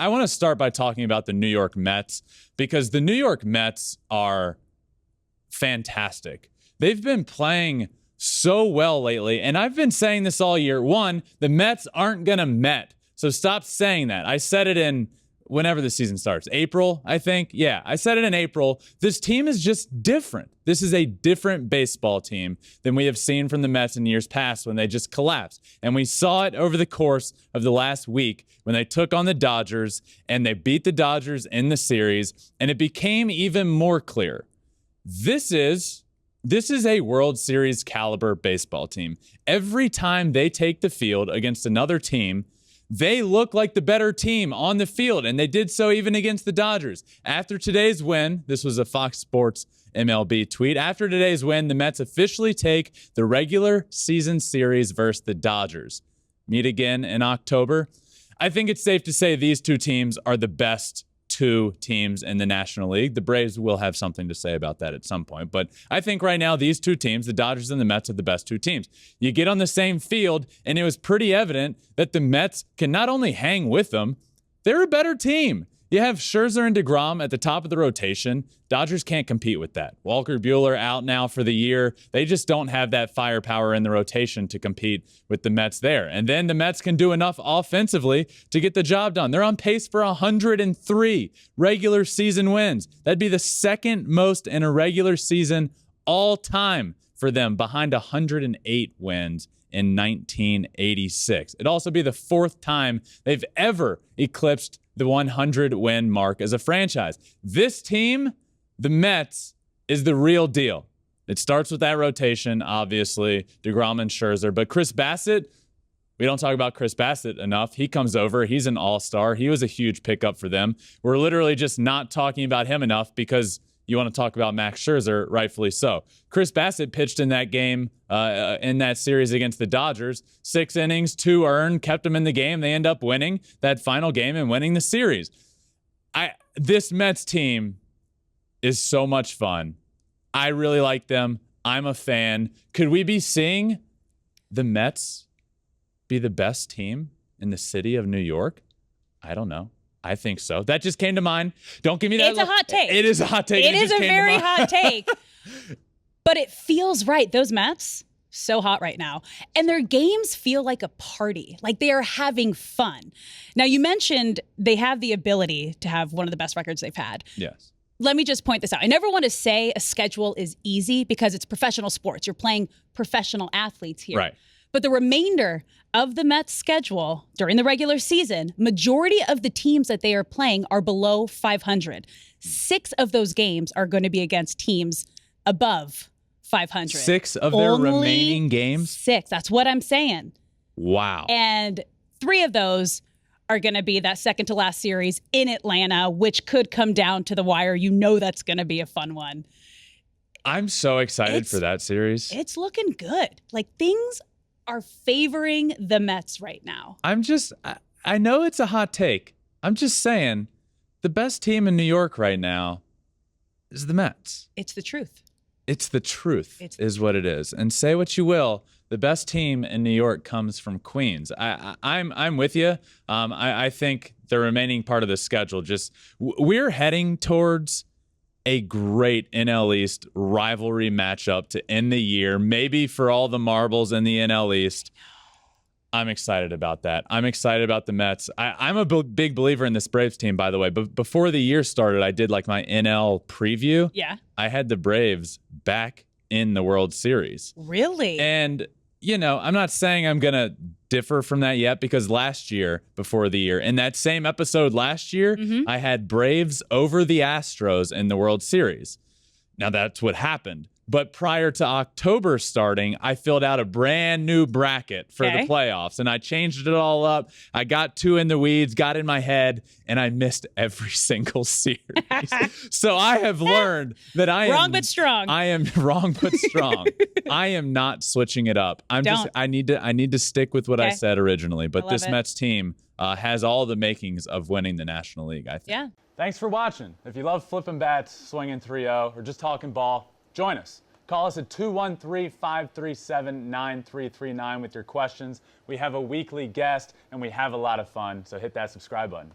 I want to start by talking about the New York Mets because the New York Mets are fantastic. They've been playing so well lately, and I've been saying this all year. One, the Mets aren't going to Met, so stop saying that. I said it in whenever the season starts. April, I think. Yeah, I said it in April. This team is just different. This is a different baseball team than we have seen from the Mets in years past when they just collapsed. And we saw it over the course of the last week when they took on the Dodgers and they beat the Dodgers in the series, and it became even more clear. This is a World Series caliber baseball team. Every time they take the field against another team, they look like the better team on the field, and they did so even against the Dodgers. After today's win, this was a Fox Sports MLB tweet, after today's win, the Mets officially take the regular season series versus the Dodgers. Meet again in October. I think it's safe to say these two teams are the best two teams in the National League. The Braves will have something to say about that at some point. But I think right now these two teams, the Dodgers and the Mets, are the best two teams. You get on the same field, and it was pretty evident that the Mets can not only hang with them, they're a better team. You have Scherzer and DeGrom at the top of the rotation. Dodgers can't compete with that. Walker Buehler out now for the year. They just don't have that firepower in the rotation to compete with the Mets there. And then the Mets can do enough offensively to get the job done. They're on pace for 103 regular season wins. That'd be the second most in a regular season all time for them, behind 108 wins in 1986. It'd also be the fourth time they've ever eclipsed the 100-win mark as a franchise. This team, the Mets, is the real deal. It starts with that rotation, obviously, DeGrom and Scherzer. But Chris Bassett, we don't talk about Chris Bassett enough. He comes over. He's an all-star. He was a huge pickup for them. We're literally just not talking about him enough because you want to talk about Max Scherzer, rightfully so. Chris Bassett pitched in that game, in that series against the Dodgers. 6 innings, 2 earned, kept them in the game. They end up winning that final game and winning the series. This Mets team is so much fun. I really like them. I'm a fan. Could we be seeing the Mets be the best team in the city of New York? I don't know. I think so. That just came to mind. Don't give me that. It's a hot take. It is a hot take. It is a very hot take. But it feels right. Those Mets, so hot right now. And their games feel like a party. Like they are having fun. Now, you mentioned they have the ability to have one of the best records they've had. Yes. Let me just point this out. I never want to say a schedule is easy because it's professional sports. You're playing professional athletes here. Right. But the remainder of the Mets schedule during the regular season, majority of the teams that they are playing are below 500. 6 of those games are going to be against teams above 500. 6 of their remaining games? 6. That's what I'm saying. Wow. And 3 of those are going to be that second to last series in Atlanta, which could come down to the wire. You know that's going to be a fun one. I'm so excited for that series. It's looking good. Like things are favoring the Mets right now. I know it's a hot take. I'm just saying the best team in New York right now is the Mets. It's the truth. It's the truth is what it is. And say what you will, the best team in New York comes from Queens. I'm with you. I think the remaining part of the schedule we're heading towards a great NL East rivalry matchup to end the year, maybe for all the marbles in the NL East. I'm excited about that. I'm excited about the Mets. I'm a big believer in this Braves team, by the way. But before the year started, I did like my NL preview. Yeah. I had the Braves back in the World Series. Really? And, I'm not saying I'm going to differ from that yet because last year, before the year, in that same episode last year, I had Braves over the Astros in the World Series. Now, that's what happened. But prior to October starting, I filled out a brand new bracket for the playoffs, and I changed it all up. I got too in the weeds, got in my head, and I missed every single series. So I have learned that I am wrong but strong. I am wrong but strong. I am not switching it up. I need to stick with what I said originally. But this Mets team has all the makings of winning the National League, I think. Yeah. Thanks for watching. If you love Flippin Bats, swinging 3-0, or just talking ball, join us. Call us at 213-537-9339 with your questions. We have a weekly guest, and we have a lot of fun, so hit that subscribe button.